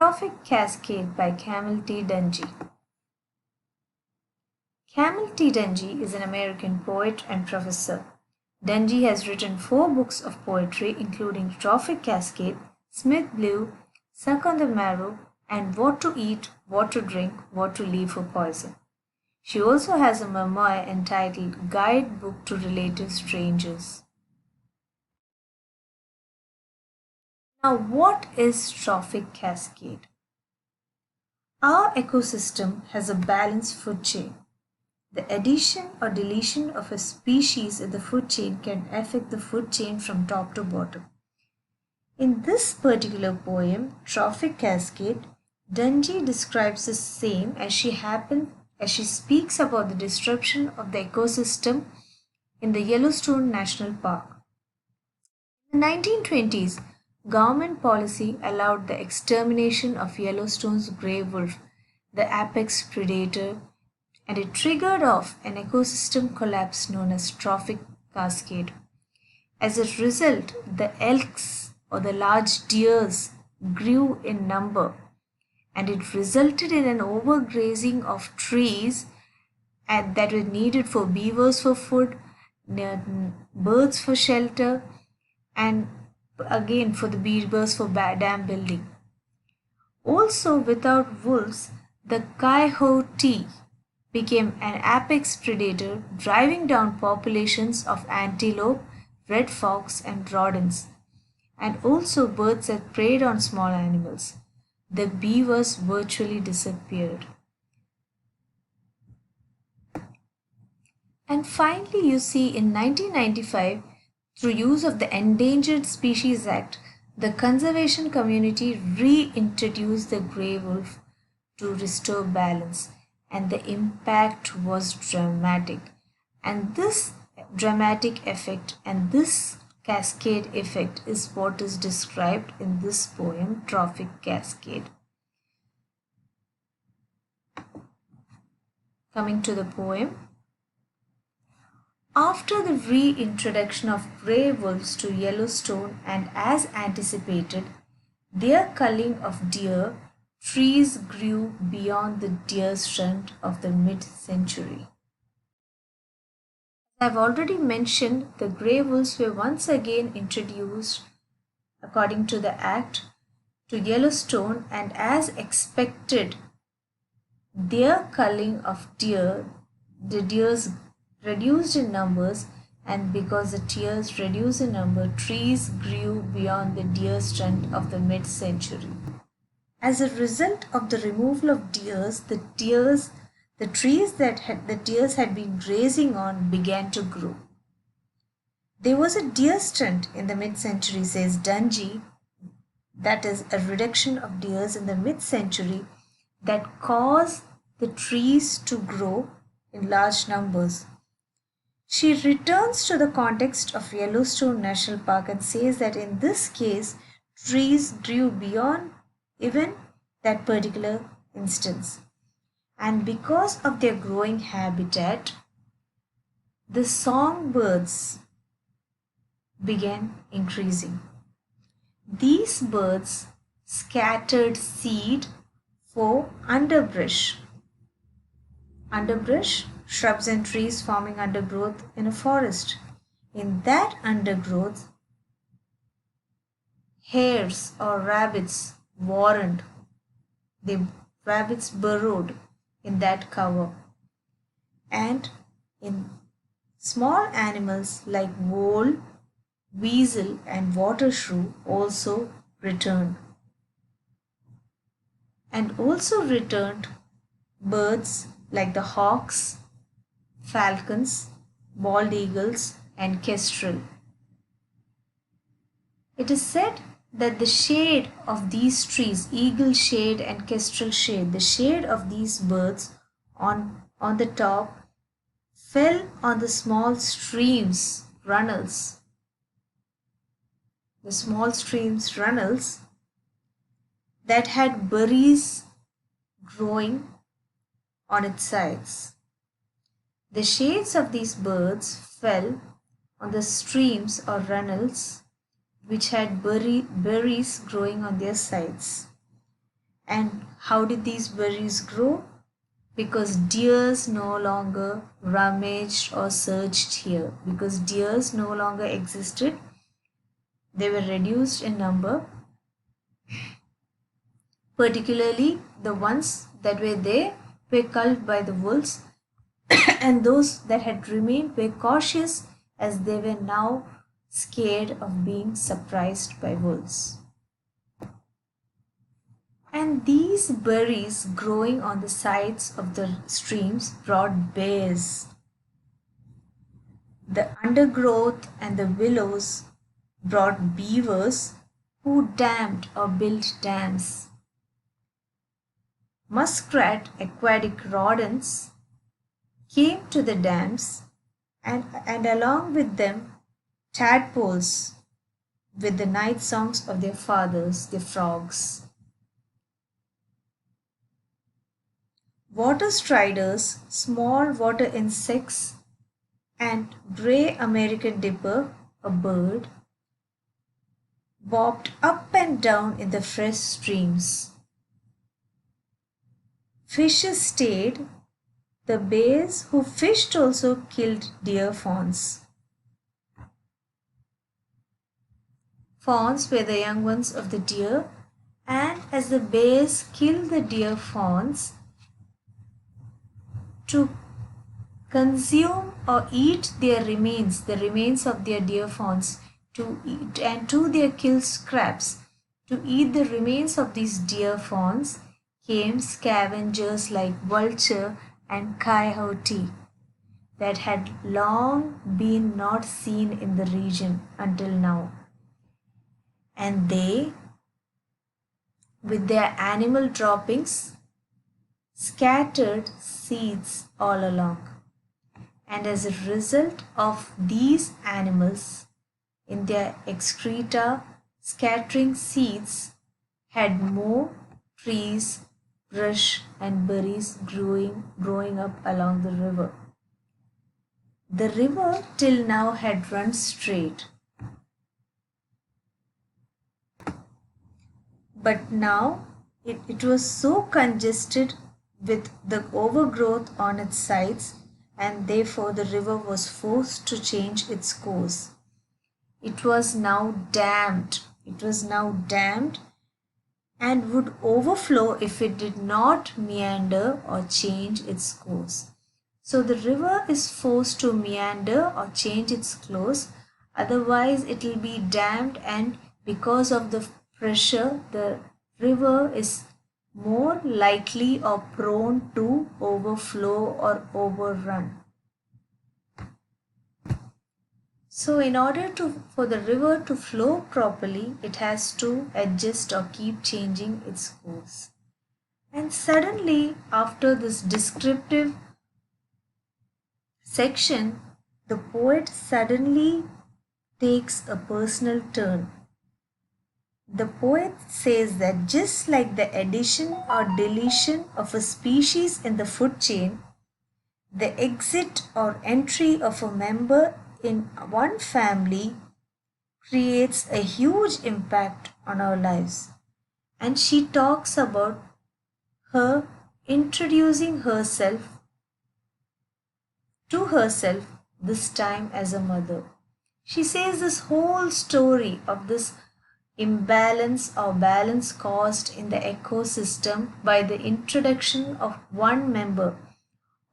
Trophic Cascade by Camille Dungy. Camille Dungy is an American poet and professor. Dungy has written 4 books of poetry, including Trophic Cascade, Smith Blue, Suck on the Marrow, and What to Eat, What to Drink, What to Leave for Poison. She also has a memoir entitled Guidebook to Relative Strangers. Now, what is Trophic Cascade? Our ecosystem has a balanced food chain. The addition or deletion of a species in the food chain can affect the food chain from top to bottom. In this particular poem, Trophic Cascade, Dungy describes the same as she speaks about the disruption of the ecosystem in the Yellowstone National Park. In the 1920s, government policy allowed the extermination of Yellowstone's gray wolf, the apex predator, and it triggered off an ecosystem collapse known as Trophic Cascade. As a result, the elks or the large deers grew in number, and it resulted in an overgrazing of trees and that were needed for beavers for food, birds for shelter, and again for the beavers for dam building. Also, without wolves, the coyote became an apex predator, driving down populations of antelope, red fox, and rodents, and also birds that preyed on small animals. The beavers virtually disappeared. And finally, you see in 1995, through use of the Endangered Species Act, the conservation community reintroduced the grey wolf to restore balance, and the impact was dramatic. And this dramatic effect and this cascade effect is what is described in this poem, Trophic Cascade. Coming to the poem. After the reintroduction of grey wolves to Yellowstone and as anticipated, their culling of deer, trees grew beyond the deer strand of the mid-century. As I've already mentioned, the grey wolves were once again introduced, according to the Act, to Yellowstone, and as expected, their culling of deer, the deers reduced in numbers, and because the deers reduced in number, trees grew beyond the deer strand of the mid-century. As a result of the removal of deers, the trees that the deers had been grazing on began to grow. There was a deer strand in the mid-century, says Dungy, that is a reduction of deers in the mid-century that caused the trees to grow in large numbers. She returns to the context of Yellowstone National Park and says that in this case, trees grew beyond even that particular instance. And because of their growing habitat, the songbirds began increasing. These birds scattered seed for underbrush. Underbrush, shrubs and trees forming undergrowth in a forest. In that undergrowth, hares or rabbits warrened. The rabbits burrowed in that cover. And in small animals like vole, weasel, and water shrew also returned. And also returned birds like the hawks, falcons, bald eagles, and kestrel. It is said that the shade of these trees, eagle shade and kestrel shade, the shade of these birds on the top fell on the small streams, runnels. The small streams, runnels that had berries growing on its sides. The shades of these birds fell on the streams or runnels which had berries growing on their sides. And how did these berries grow? Because deers no longer rummaged or searched here. Because deers no longer existed, they were reduced in number, particularly the ones that were there were culled by the wolves, and those that had remained were cautious as they were now scared of being surprised by wolves. And these berries growing on the sides of the streams brought bears. The undergrowth and the willows brought beavers who dammed or built dams. Muskrat, aquatic rodents, came to the dams, and along with them tadpoles with the night songs of their fathers, the frogs. Water striders, small water insects, and gray American dipper, a bird, bobbed up and down in the fresh streams. Fishes stayed. The bears who fished also killed deer fawns. Fawns were the young ones of the deer, and as the bears killed the deer fawns to consume or eat their remains, the remains of their deer fawns, to eat, and to their killed scraps, to eat the remains of these deer fawns, came scavengers like vulture and coyote that had long been not seen in the region until now. And they, with their animal droppings, scattered seeds all along. And as a result of these animals, in their excreta, scattering seeds, had more trees, brush, and berries growing up along the river. The river till now had run straight, but now it was so congested with the overgrowth on its sides, and therefore the river was forced to change its course. It was now dammed. It was now dammed and would overflow if it did not meander or change its course. So the river is forced to meander or change its course, otherwise it will be dammed, and because of the pressure, the river is more likely or prone to overflow or overrun. So in order for the river to flow properly, it has to adjust or keep changing its course. And suddenly, after this descriptive section, the poet suddenly takes a personal turn. The poet says that just like the addition or deletion of a species in the food chain, the exit or entry of a member in one family creates a huge impact on our lives. And she talks about her introducing herself to herself, this time as a mother. She says this whole story of this imbalance or balance caused in the ecosystem by the introduction of one member.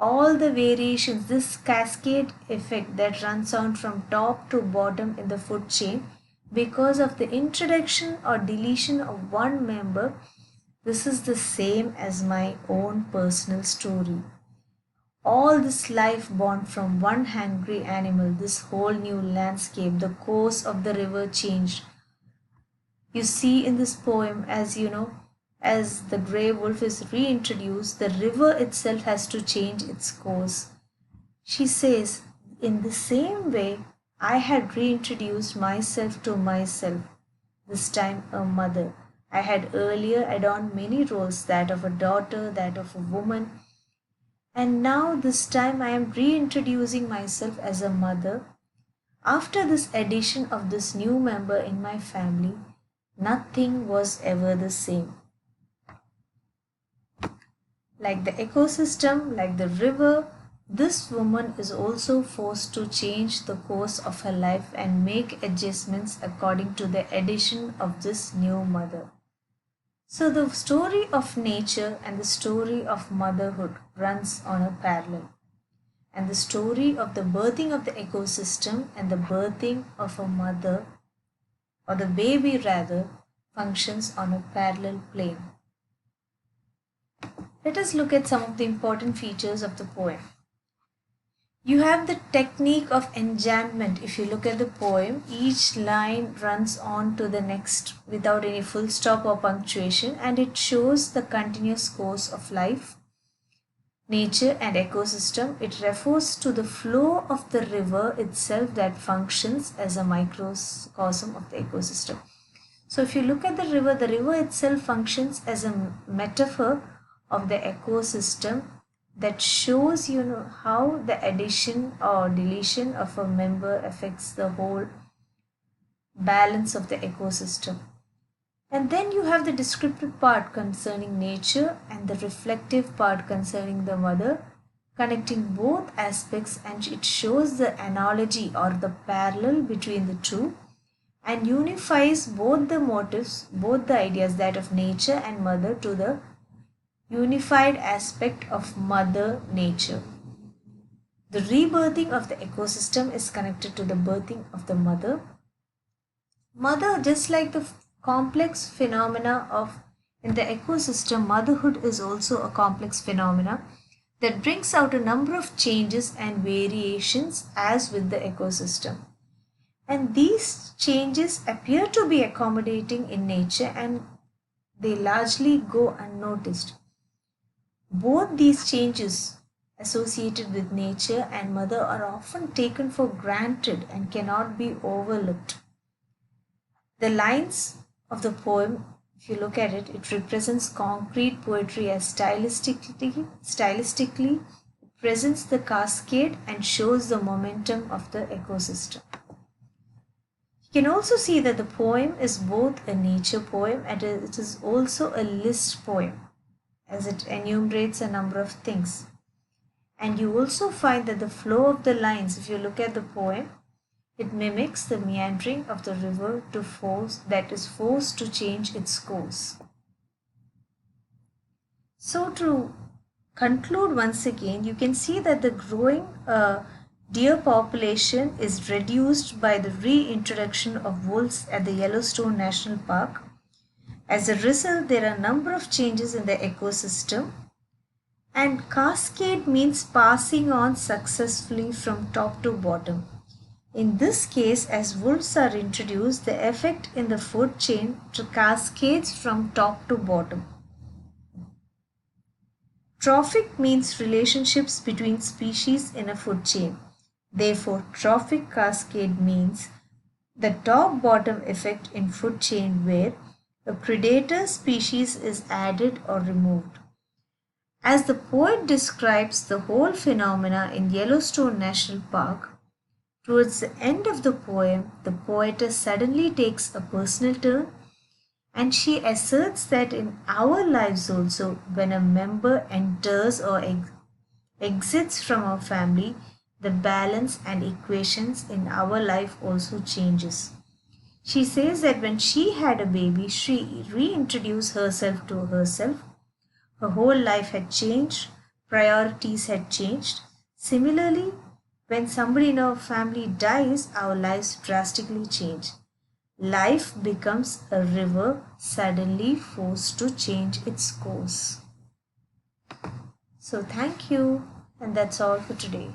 All the variations, this cascade effect that runs on from top to bottom in the food chain because of the introduction or deletion of one member, this is the same as my own personal story. All this life born from one hungry animal, this whole new landscape, the course of the river changed. You see in this poem, as you know, as the grey wolf is reintroduced, the river itself has to change its course. She says, in the same way, I had reintroduced myself to myself, this time a mother. I had earlier adorned many roles, that of a daughter, that of a woman, and now this time I am reintroducing myself as a mother. After this addition of this new member in my family, nothing was ever the same. Like the ecosystem, like the river, this woman is also forced to change the course of her life and make adjustments according to the addition of this new mother. So the story of nature and the story of motherhood runs on a parallel. And the story of the birthing of the ecosystem and the birthing of a mother, or the baby rather, functions on a parallel plane. Let us look at some of the important features of the poem. You have the technique of enjambment. If you look at the poem, each line runs on to the next without any full stop or punctuation, and it shows the continuous course of life, nature and ecosystem. It refers to the flow of the river itself that functions as a microcosm of the ecosystem. So if you look at the river itself functions as a metaphor of the ecosystem that shows how the addition or deletion of a member affects the whole balance of the ecosystem. And then you have the descriptive part concerning nature and the reflective part concerning the mother, connecting both aspects, and it shows the analogy or the parallel between the two and unifies both the motives, both the ideas, that of nature and mother, to the unified aspect of mother nature. The rebirthing of the ecosystem is connected to the birthing of the mother. Mother, just like the complex phenomena of in the ecosystem, motherhood is also a complex phenomena that brings out a number of changes and variations as with the ecosystem. And these changes appear to be accommodating in nature and they largely go unnoticed. Both these changes associated with nature and mother are often taken for granted and cannot be overlooked. The lines of the poem, if you look at it, it represents concrete poetry as stylistically it presents the cascade and shows the momentum of the ecosystem. You can also see that the poem is both a nature poem and it is also a list poem, as it enumerates a number of things. And you also find that the flow of the lines, if you look at the poem, it mimics the meandering of the river that is forced to change its course. So to conclude once again, you can see that the growing deer population is reduced by the reintroduction of wolves at the Yellowstone National Park. As a result, there are a number of changes in the ecosystem, and cascade means passing on successfully from top to bottom. In this case, as wolves are introduced, the effect in the food chain cascades from top to bottom. Trophic means relationships between species in a food chain. Therefore, trophic cascade means the top-bottom effect in food chain where a predator species is added or removed. As the poet describes the whole phenomena in Yellowstone National Park, towards the end of the poem, the poetess suddenly takes a personal turn and she asserts that in our lives also, when a member enters or exits from our family, the balance and equations in our life also changes. She says that when she had a baby, she reintroduced herself to herself. Her whole life had changed, priorities had changed. Similarly, when somebody in our family dies, our lives drastically change. Life becomes a river suddenly forced to change its course. So thank you, and that's all for today.